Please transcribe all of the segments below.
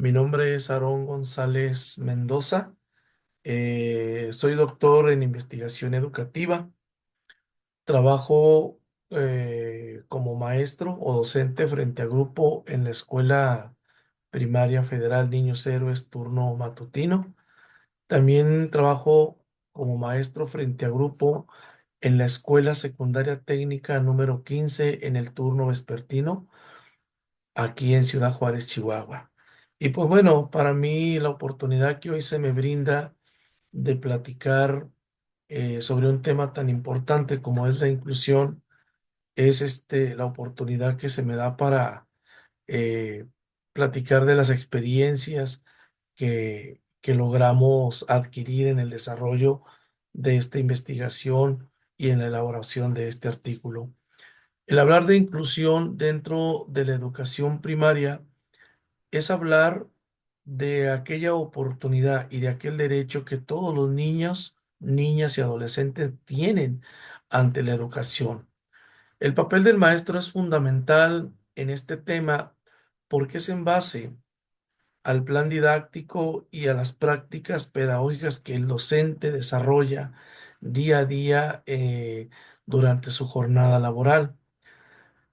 Mi nombre es Aarón González Mendoza. Soy doctor en investigación educativa. Trabajo como maestro o docente frente a grupo en la Escuela Primaria Federal Niños Héroes turno matutino. También trabajo como maestro frente a grupo en la Escuela Secundaria Técnica número 15 en el turno vespertino, aquí en Ciudad Juárez, Chihuahua. Y pues bueno, para mí la oportunidad que hoy se me brinda de platicar sobre un tema tan importante como es la inclusión es la oportunidad que se me da para eh, platicar de las experiencias que logramos adquirir en el desarrollo de esta investigación y en la elaboración de este artículo. El hablar de inclusión dentro de la educación primaria es hablar de aquella oportunidad y de aquel derecho que todos los niños, niñas y adolescentes tienen ante la educación. El papel del maestro es fundamental en este tema porque es en base al plan didáctico y a las prácticas pedagógicas que el docente desarrolla día a día durante su jornada laboral.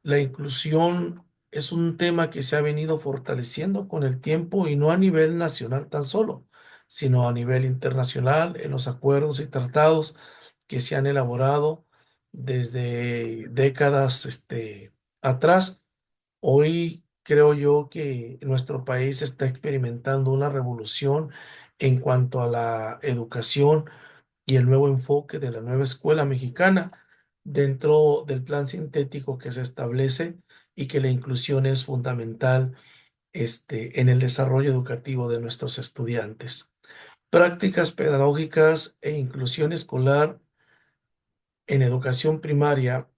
La inclusión es un tema que se ha venido fortaleciendo con el tiempo y no a nivel nacional tan solo, sino a nivel internacional en los acuerdos y tratados que se han elaborado desde décadas atrás. Hoy creo yo que nuestro país está experimentando una revolución en cuanto a la educación y el nuevo enfoque de la nueva escuela mexicana dentro del plan sintético que se establece y que la inclusión es fundamental en el desarrollo educativo de nuestros estudiantes. Prácticas pedagógicas e inclusión escolar en educación primaria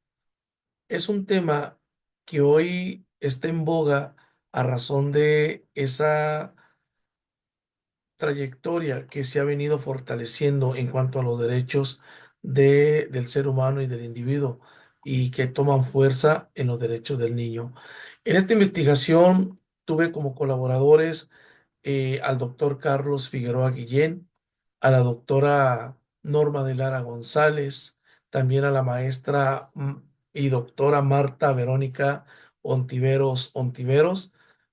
es un tema que hoy está en boga a razón de esa trayectoria que se ha venido fortaleciendo en cuanto a los derechos del ser humano y del individuo y que toman fuerza en los derechos del niño. En esta investigación tuve como colaboradores al doctor Carlos Figueroa Guillén, a la doctora Norma de Lara González, también a la maestra y doctora Marta Verónica Ontiveros,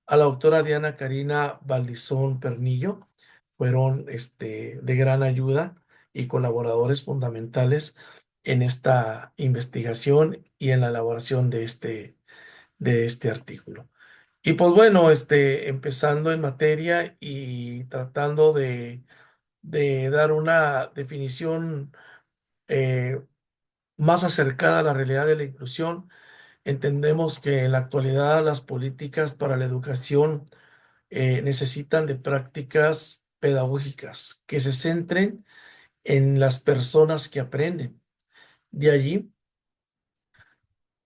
a la doctora Diana Karina Valdizón Pernillo. Fueron de gran ayuda y colaboradores fundamentales en esta investigación y en la elaboración de este artículo. Y pues bueno, empezando en materia y tratando de dar una definición eh, más acercada a la realidad de la inclusión, entendemos que en la actualidad las políticas para la educación necesitan de prácticas pedagógicas que se centren en las personas que aprenden. De allí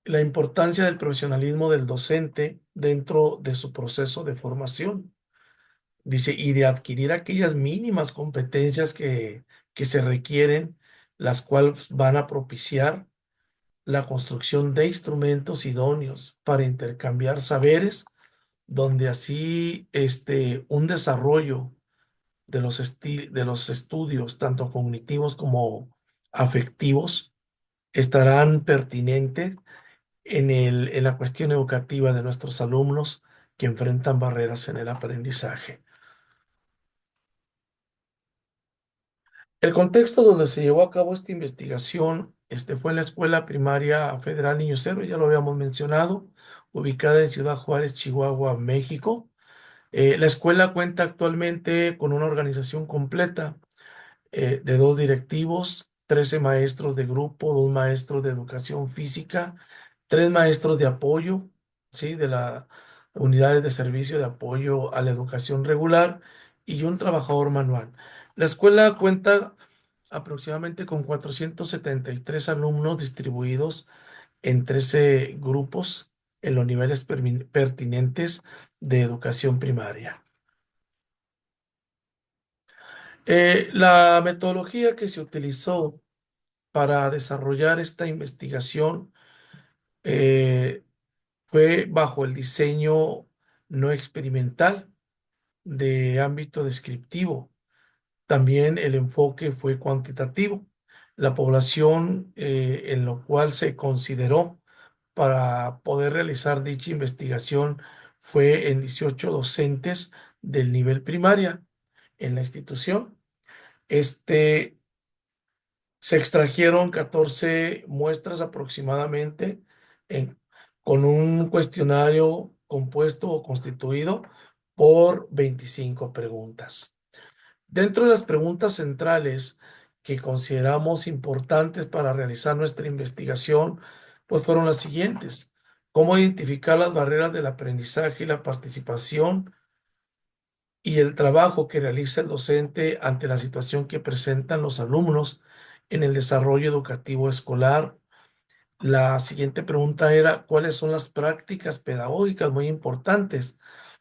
la importancia del profesionalismo del docente dentro de su proceso de formación. Dice, y de adquirir aquellas mínimas competencias que se requieren, las cuales van a propiciar la construcción de instrumentos idóneos para intercambiar saberes, donde así un desarrollo de los estudios, tanto cognitivos como afectivos, estarán pertinentes en la cuestión educativa de nuestros alumnos que enfrentan barreras en el aprendizaje. El contexto donde se llevó a cabo esta investigación fue en la Escuela Primaria Federal Niño Cero, ya lo habíamos mencionado, ubicada en Ciudad Juárez, Chihuahua, México. La escuela cuenta actualmente con una organización completa de dos directivos, 13 maestros de grupo, dos maestros de educación física, tres maestros de apoyo, ¿sí? De las unidades de servicio de apoyo a la educación regular y un trabajador manual. La escuela cuenta aproximadamente con 473 alumnos distribuidos en 13 grupos en los niveles pertinentes de educación primaria. La metodología que se utilizó para desarrollar esta investigación eh, fue bajo el diseño no experimental. de ámbito descriptivo. También el enfoque fue cuantitativo. La población en lo cual se consideró para poder realizar dicha investigación fue en 18 docentes del nivel primaria en la institución. Este, Se extrajeron 14 muestras aproximadamente en- con un cuestionario compuesto o constituido por 25 preguntas. Dentro de las preguntas centrales que consideramos importantes para realizar nuestra investigación, pues fueron las siguientes. ¿Cómo identificar las barreras del aprendizaje y la participación y el trabajo que realiza el docente ante la situación que presentan los alumnos en el desarrollo educativo escolar? La siguiente pregunta era, ¿cuáles son las prácticas pedagógicas muy importantes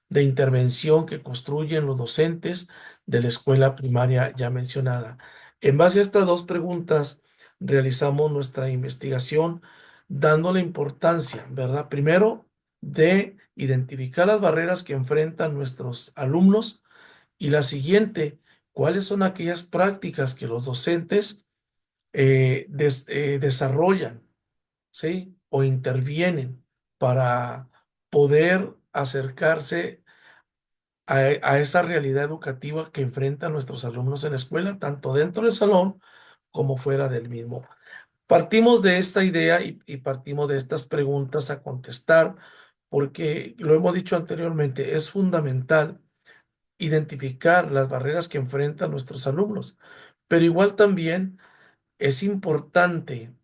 de intervención que construyen los docentes de la escuela primaria ya mencionada? En base a estas dos preguntas, realizamos nuestra investigación dando la importancia, ¿verdad? Primero, de identificar las barreras que enfrentan nuestros alumnos y la siguiente, ¿cuáles son aquellas prácticas que los docentes desarrollan? ¿Sí? O intervienen para poder acercarse a esa realidad educativa que enfrentan nuestros alumnos en la escuela, tanto dentro del salón como fuera del mismo. Partimos de esta idea y partimos de estas preguntas a contestar, porque lo hemos dicho anteriormente, es fundamental identificar las barreras que enfrentan nuestros alumnos, pero igual también es importante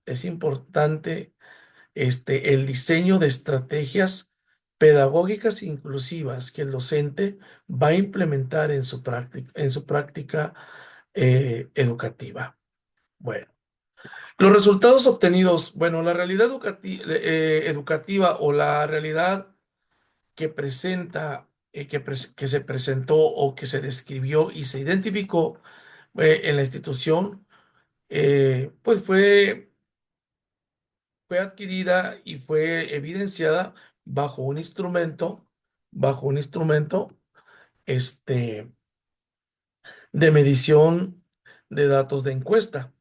el diseño de estrategias pedagógicas inclusivas que el docente va a implementar en su práctica educativa. Bueno, los resultados obtenidos, bueno, la realidad educativa o la realidad que presenta, que se presentó o que se describió y se identificó en la institución, pues fue adquirida y fue evidenciada bajo un instrumento, bajo un instrumento, este, de medición de datos de encuesta.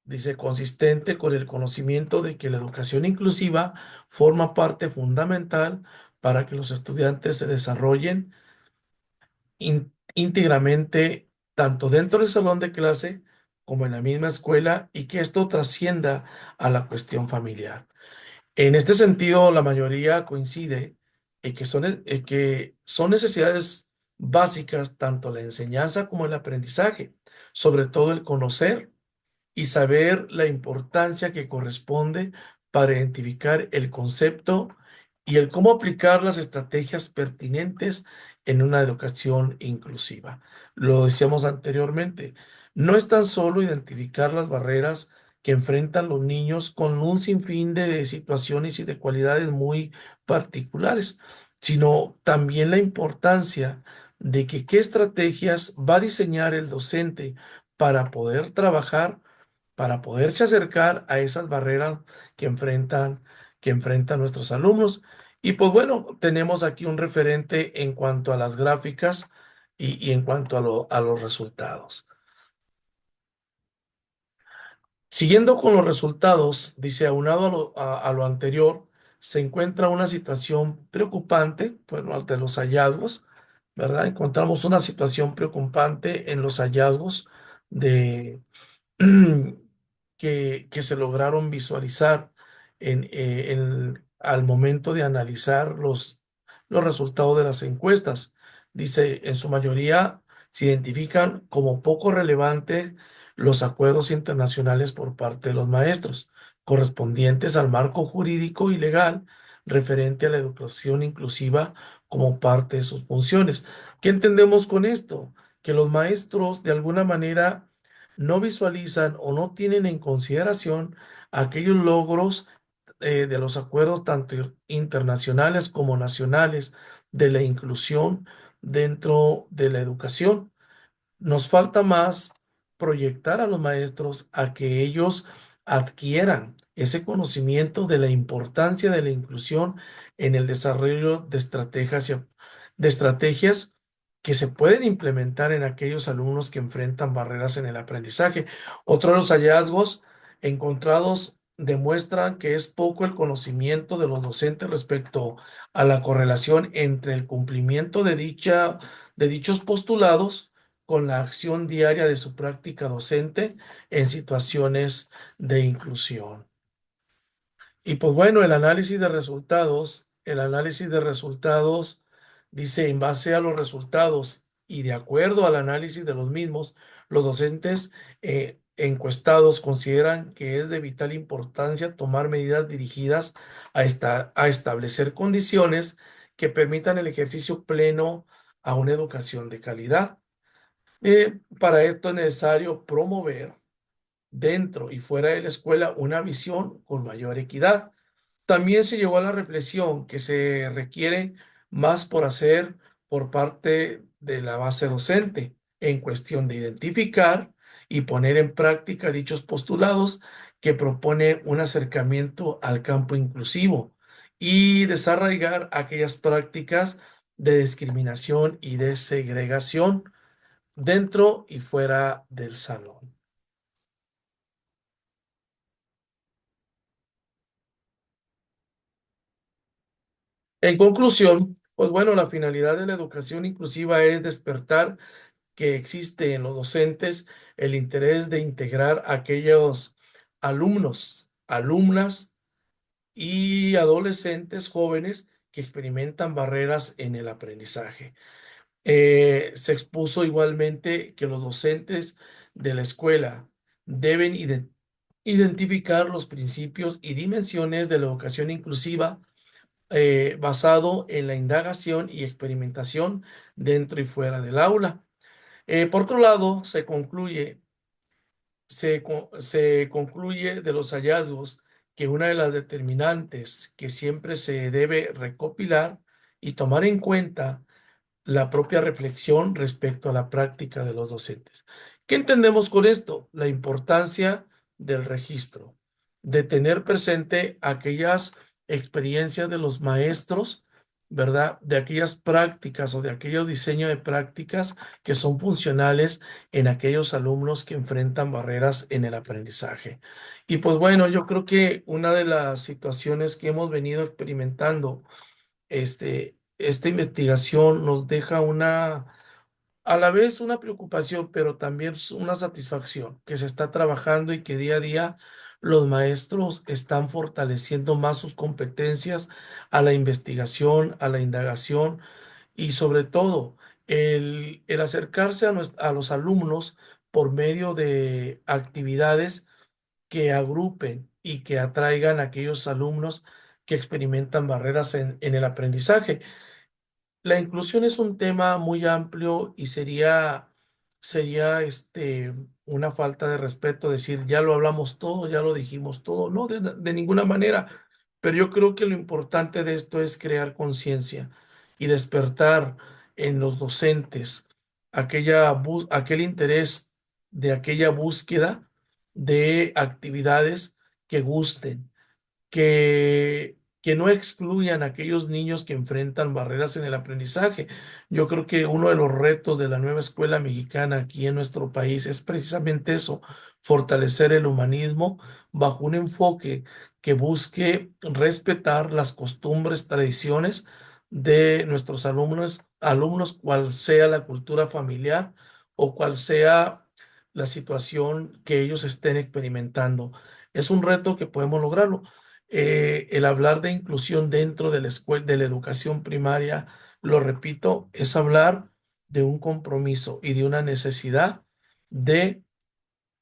Dice, consistente con el conocimiento de que la educación inclusiva forma parte fundamental para que los estudiantes se desarrollen íntegramente tanto dentro del salón de clase como en la misma escuela y que esto trascienda a la cuestión familiar. En este sentido, la mayoría coincide en que son necesidades básicas tanto la enseñanza como el aprendizaje, sobre todo el conocer y saber la importancia que corresponde para identificar el concepto y el cómo aplicar las estrategias pertinentes en una educación inclusiva. Lo decíamos anteriormente, no es tan solo identificar las barreras que enfrentan los niños con un sinfín de situaciones y de cualidades muy particulares, sino también la importancia de que qué estrategias va a diseñar el docente para poder trabajar, para poderse acercar a esas barreras que enfrentan nuestros alumnos. Y pues bueno, tenemos aquí un referente en cuanto a las gráficas y en cuanto a los resultados. Siguiendo con los resultados, dice, aunado a lo anterior, se encuentra una situación preocupante, bueno, ante los hallazgos, ¿verdad? Encontramos una situación preocupante en los hallazgos de que se lograron visualizar al momento de analizar los resultados de las encuestas. Dice, en su mayoría se identifican como poco relevantes los acuerdos internacionales por parte de los maestros, correspondientes al marco jurídico y legal referente a la educación inclusiva como parte de sus funciones. ¿Qué entendemos con esto? Que los maestros de alguna manera no visualizan o no tienen en consideración aquellos logros de los acuerdos tanto internacionales como nacionales de la inclusión dentro de la educación. Nos falta más proyectar a los maestros a que ellos adquieran ese conocimiento de la importancia de la inclusión en el desarrollo de estrategias que se pueden implementar en aquellos alumnos que enfrentan barreras en el aprendizaje. Otro de los hallazgos encontrados demuestran que es poco el conocimiento de los docentes respecto a la correlación entre el cumplimiento de dichos postulados con la acción diaria de su práctica docente en situaciones de inclusión. Y pues bueno, el análisis de resultados dice, en base a los resultados y de acuerdo al análisis de los mismos, los docentes encuestados consideran que es de vital importancia tomar medidas dirigidas a establecer condiciones que permitan el ejercicio pleno a una educación de calidad. Para esto es necesario promover dentro y fuera de la escuela una visión con mayor equidad. También se llegó a la reflexión que se requiere más por hacer por parte de la base docente en cuestión de identificar y poner en práctica dichos postulados que propone un acercamiento al campo inclusivo y desarraigar aquellas prácticas de discriminación y de segregación dentro y fuera del salón. En conclusión, pues bueno, la finalidad de la educación inclusiva es despertar que existe en los docentes el interés de integrar a aquellos alumnos, alumnas y adolescentes jóvenes que experimentan barreras en el aprendizaje. Se expuso igualmente que los docentes de la escuela deben identificar los principios y dimensiones de la educación inclusiva basado en la indagación y experimentación dentro y fuera del aula. Por otro lado, se concluye de los hallazgos que una de las determinantes que siempre se debe recopilar y tomar en cuenta la propia reflexión respecto a la práctica de los docentes. ¿Qué entendemos con esto? La importancia del registro, de tener presente aquellas experiencias de los maestros, ¿verdad? De aquellas prácticas o de aquellos diseños de prácticas que son funcionales en aquellos alumnos que enfrentan barreras en el aprendizaje. Y pues bueno, yo creo que una de las situaciones que hemos venido experimentando esta investigación nos deja a la vez una preocupación, pero también una satisfacción que se está trabajando y que día a día los maestros están fortaleciendo más sus competencias a la investigación, a la indagación y sobre todo el acercarse a los alumnos por medio de actividades que agrupen y que atraigan a aquellos alumnos que experimentan barreras en el aprendizaje. La inclusión es un tema muy amplio y sería una falta de respeto decir ya lo hablamos todo, ya lo dijimos todo. No, de ninguna manera. Pero yo creo que lo importante de esto es crear conciencia y despertar en los docentes aquel interés de aquella búsqueda de actividades que gusten que no excluyan a aquellos niños que enfrentan barreras en el aprendizaje. Yo creo que uno de los retos de la nueva escuela mexicana aquí en nuestro país es precisamente eso, fortalecer el humanismo bajo un enfoque que busque respetar las costumbres, tradiciones de nuestros alumnos, cual sea la cultura familiar o cual sea la situación que ellos estén experimentando. Es un reto que podemos lograrlo. El hablar de inclusión dentro de la escuela, de la educación primaria, lo repito, es hablar de un compromiso y de una necesidad de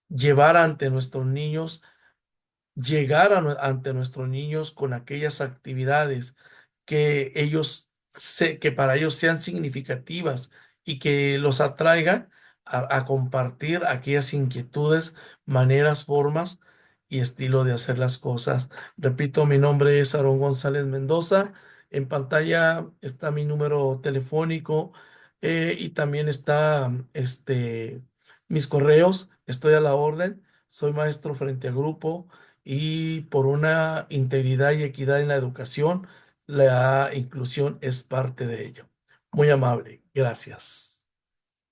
llevar ante nuestros niños llegar ante nuestros niños con aquellas actividades que para ellos sean significativas y que los atraigan a compartir aquellas inquietudes, maneras, formas y estilo de hacer las cosas. Repito, mi nombre es Aarón González Mendoza. En pantalla está mi número telefónico y también está mis correos. Estoy a la orden. Soy maestro frente a grupo y por una integridad y equidad en la educación, la inclusión es parte de ello. Muy amable, gracias.